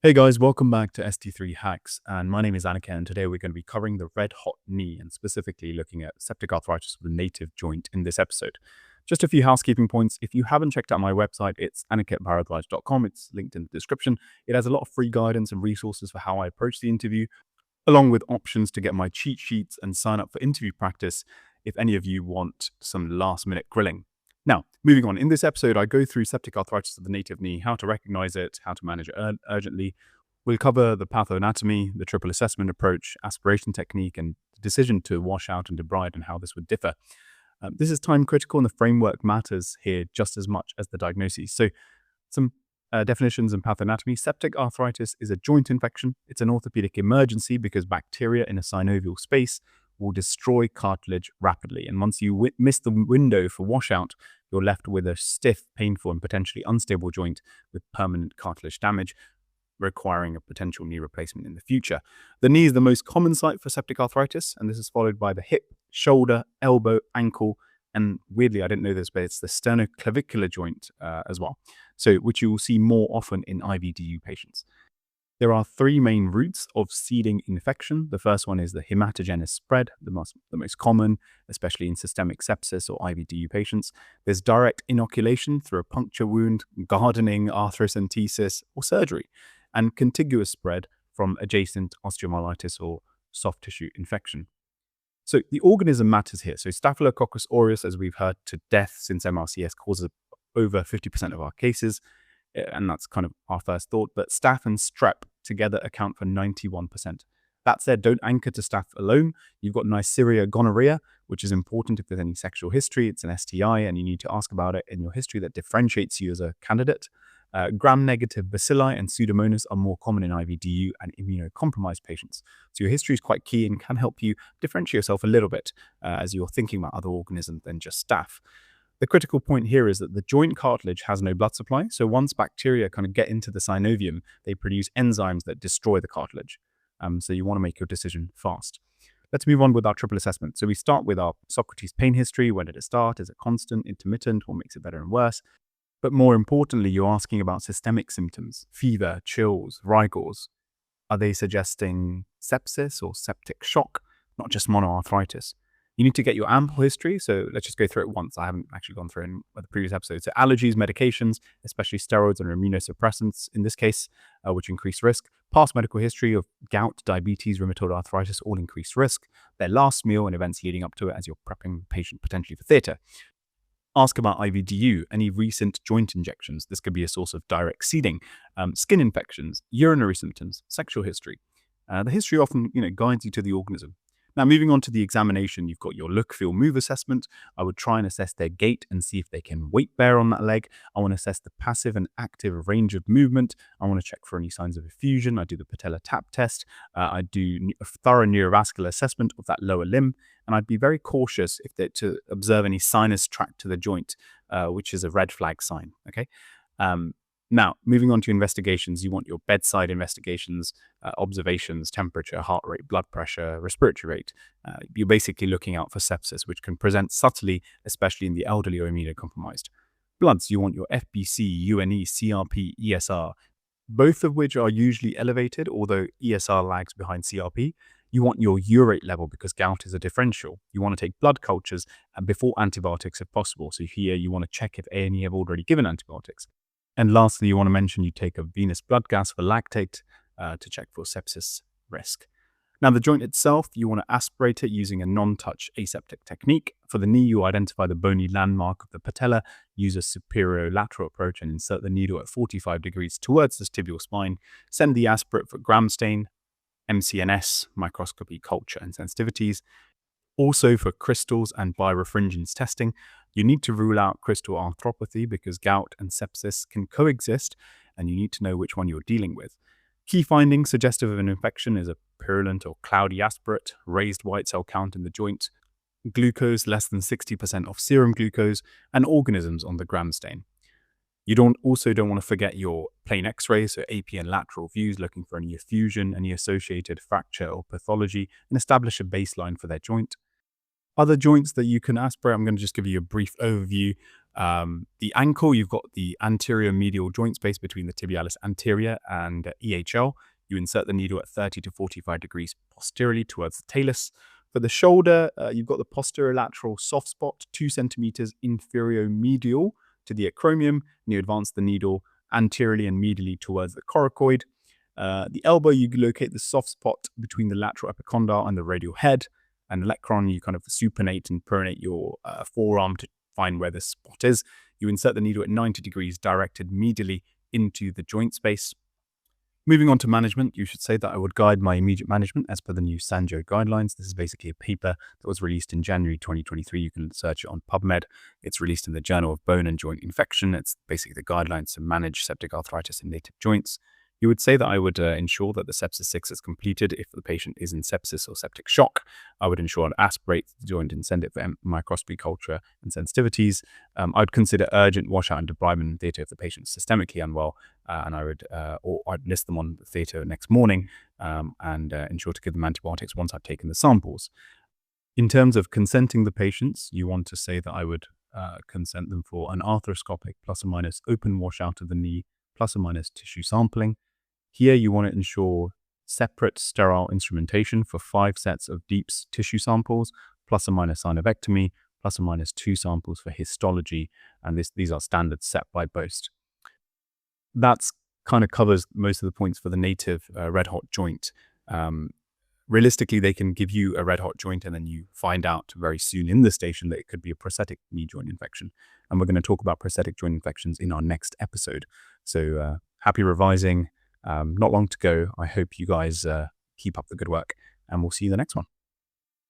Hey guys, welcome back to ST3 Hacks, and my name is Aniket, and today we're going to be covering the red hot knee and specifically looking at septic arthritis of the native joint in this episode. Just a few housekeeping points. If you haven't checked out my website, it's aniketbharadwaj.com. It's linked in the description. It has a lot of free guidance and resources for how I approach the interview, along with options to get my cheat sheets and sign up for interview practice if any of you want some last minute grilling. Now, moving on, in this episode, I go through septic arthritis of the native knee, how to recognize it, how to manage it urgently. We'll cover the pathoanatomy, the triple assessment approach, aspiration technique, and the decision to wash out and debride and how this would differ. This is time critical, and the framework matters here just as much as the diagnosis. So some definitions and pathoanatomy. Septic arthritis is a joint infection. It's an orthopaedic emergency because bacteria in a synovial space will destroy cartilage rapidly. And once you miss the window for washout, you're left with a stiff, painful, and potentially unstable joint with permanent cartilage damage, requiring a potential knee replacement in the future. The knee is the most common site for septic arthritis, and this is followed by the hip, shoulder, elbow, ankle, and weirdly, I didn't know this, but it's the sternoclavicular joint as well, so which you will see more often in IVDU patients. There are three main routes of seeding infection. The first one is the hematogenous spread, the most common, especially in systemic sepsis or IVDU patients. There's direct inoculation through a puncture wound, gardening, arthrocentesis, or surgery, and contiguous spread from adjacent osteomyelitis or soft tissue infection. So the organism matters here. So Staphylococcus aureus, as we've heard, to death since MRCS causes over 50% of our cases, and that's kind of our first thought, but staph and strep together account for 91%. That said, don't anchor to staph alone. You've got Neisseria gonorrhea, which is important if there's any sexual history. It's an STI, and you need to ask about it in your history that differentiates you as a candidate. Gram-negative bacilli and Pseudomonas are more common in IVDU and immunocompromised patients. So your history is quite key and can help you differentiate yourself a little bit as you're thinking about other organisms than just staph. The critical point here is that the joint cartilage has no blood supply, so once bacteria kind of get into the synovium, they produce enzymes that destroy the cartilage. So you want to make your decision fast. Let's move on with our triple assessment. So we start with our Socrates pain history. When did it start? Is it constant, intermittent? What makes it better and worse? But more importantly, you're asking about systemic symptoms, fever, chills, rigors. Are they suggesting sepsis or septic shock, not just monoarthritis? You need to get your ample history, so let's just go through it once. I haven't actually gone through it in the previous episode. So allergies, medications, especially steroids and immunosuppressants in this case, which increase risk. Past medical history of gout, diabetes, rheumatoid arthritis, all increase risk. Their last meal and events leading up to it as you're prepping the patient potentially for theatre. Ask about IVDU, any recent joint injections. This could be a source of direct seeding. Skin infections, urinary symptoms, sexual history. The history often guides you to the organism. Now, moving on to the examination, you've got your look, feel, move assessment. I would try and assess their gait and see if they can weight bear on that leg. I want to assess the passive and active range of movement. I want to check for any signs of effusion. I do the patella tap test. I do a thorough neurovascular assessment of that lower limb. And I'd be very cautious to observe any sinus tract to the joint, which is a red flag sign, okay? Now, moving on to investigations, you want your bedside investigations, observations, temperature, heart rate, blood pressure, respiratory rate. You're basically looking out for sepsis, which can present subtly, especially in the elderly or immunocompromised. Bloods, you want your FBC, UNE, CRP, ESR, both of which are usually elevated, although ESR lags behind CRP. You want your urate level because gout is a differential. You want to take blood cultures before antibiotics if possible. So here you want to check if A&E have already given antibiotics. And lastly, you want to mention you take a venous blood gas for lactate to check for sepsis risk. Now, the joint itself, you want to aspirate it using a non-touch aseptic technique. For the knee, you identify the bony landmark of the patella, use a superior-lateral approach and insert the needle at 45 degrees towards the tibial spine. Send the aspirate for gram stain, MCNS, microscopy, culture, and sensitivities. Also for crystals and birefringence testing, you need to rule out crystal arthropathy because gout and sepsis can coexist, and you need to know which one you're dealing with. Key findings suggestive of an infection is a purulent or cloudy aspirate, raised white cell count in the joint, glucose less than 60% of serum glucose, and organisms on the gram stain. You also don't want to forget your plain x-ray, so AP and lateral views, looking for any effusion, any associated fracture or pathology, and establish a baseline for their joint. Other joints that you can aspirate, I'm going to just give you a brief overview. The ankle, you've got the anterior medial joint space between the tibialis anterior and EHL. You insert the needle at 30 to 45 degrees posteriorly towards the talus. For the shoulder, you've got the posterolateral soft spot, 2 centimeters inferior medial to the acromion, and you advance the needle anteriorly and medially towards the coracoid. The elbow, you locate the soft spot between the lateral epicondyle and the radial head. And the olecranon, you kind of supinate and pronate your forearm to find where the spot is. You insert the needle at 90 degrees directed medially into the joint space. Moving on to management, you should say that I would guide my immediate management as per the new Sanjo guidelines. This is basically a paper that was released in January 2023. You can search it on PubMed. It's released in the Journal of Bone and Joint Infection. It's basically the guidelines to manage septic arthritis in native joints. You would say that I would ensure that the sepsis 6 is completed if the patient is in sepsis or septic shock. I would ensure to aspirate the joint and send it for microscopy culture and sensitivities. I would consider urgent washout and debridement theatre if the patient is systemically unwell, and I'd list them on the theatre next morning and ensure to give them antibiotics once I've taken the samples. In terms of consenting the patients, you want to say that I would consent them for an arthroscopic plus or minus open washout of the knee plus or minus tissue sampling. Here you want to ensure separate sterile instrumentation for 5 sets of deep tissue samples, plus or minus synovectomy, plus or minus 2 samples for histology, and these are standards set by BOST. That's kind of covers most of the points for the native red hot joint. Realistically, they can give you a red hot joint and then you find out very soon in the station that it could be a prosthetic knee joint infection. And we're going to talk about prosthetic joint infections in our next episode. So happy revising. Not long to go. I hope you guys keep up the good work, and we'll see you in the next one.